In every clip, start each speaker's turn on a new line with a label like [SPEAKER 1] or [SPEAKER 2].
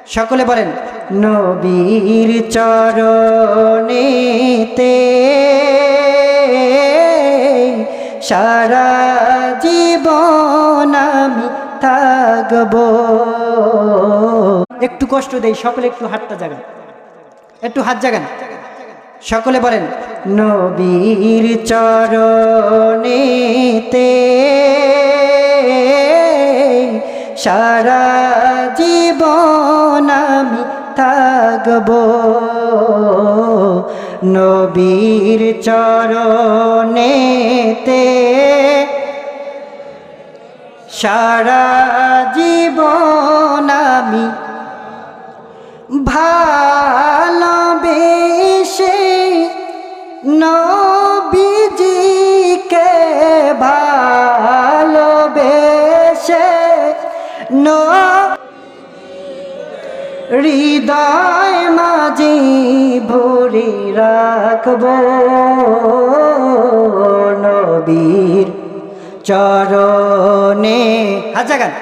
[SPEAKER 1] সকলে বলেন নবীর চরণেতে সারা জীবন আমি থাকব। একটু কষ্ট দেই, সকলে একটু হাতটা জাগান, একটু হাত জাগান। সকলে বলেন নবীর চরণেতে সারা জীবন আমি থাকব। নবীর চরণেতে সারা জীবন আমি ভালোবেসে নবীজিকে ভালোবেসে হৃদয় মাঝে ভরে রাখব। নবীর চরণে হাত জাগান।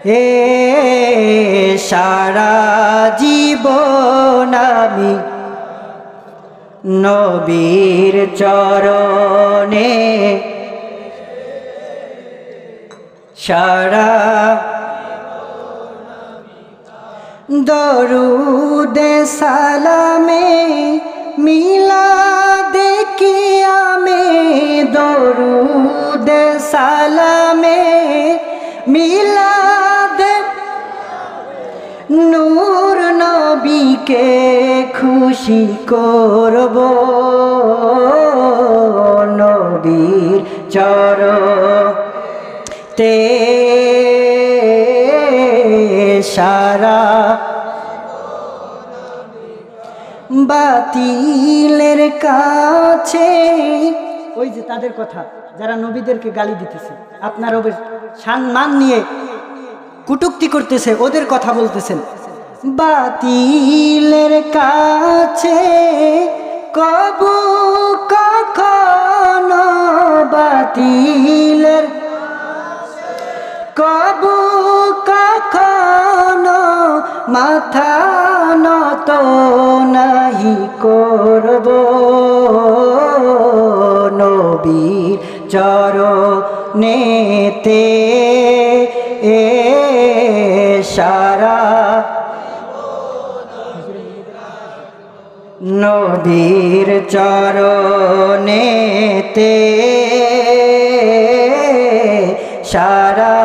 [SPEAKER 1] হে সারা জীবন আমি নবীর চরণে সারা দরুদে সালামে মিলাদে কিয়ামে দরুদে সালামে মিলাদে নূর নবীকে খুশি করব। নবীর চরণেতে সারা বাতিলের কাছে, ওই যে তাদের কথা যারা নবীদেরকে গালি দিতেছে, আপনার ওদের সম্মান নিয়ে কটূক্তি করতেছে, ওদের কথা বলতেছেন। বাতিলের কাছে কবু কখনো বাতিলের কবু কখনো মাথা নত নাহি করব। নবীর চরণেতে সারা নবীর চরণেতে সারা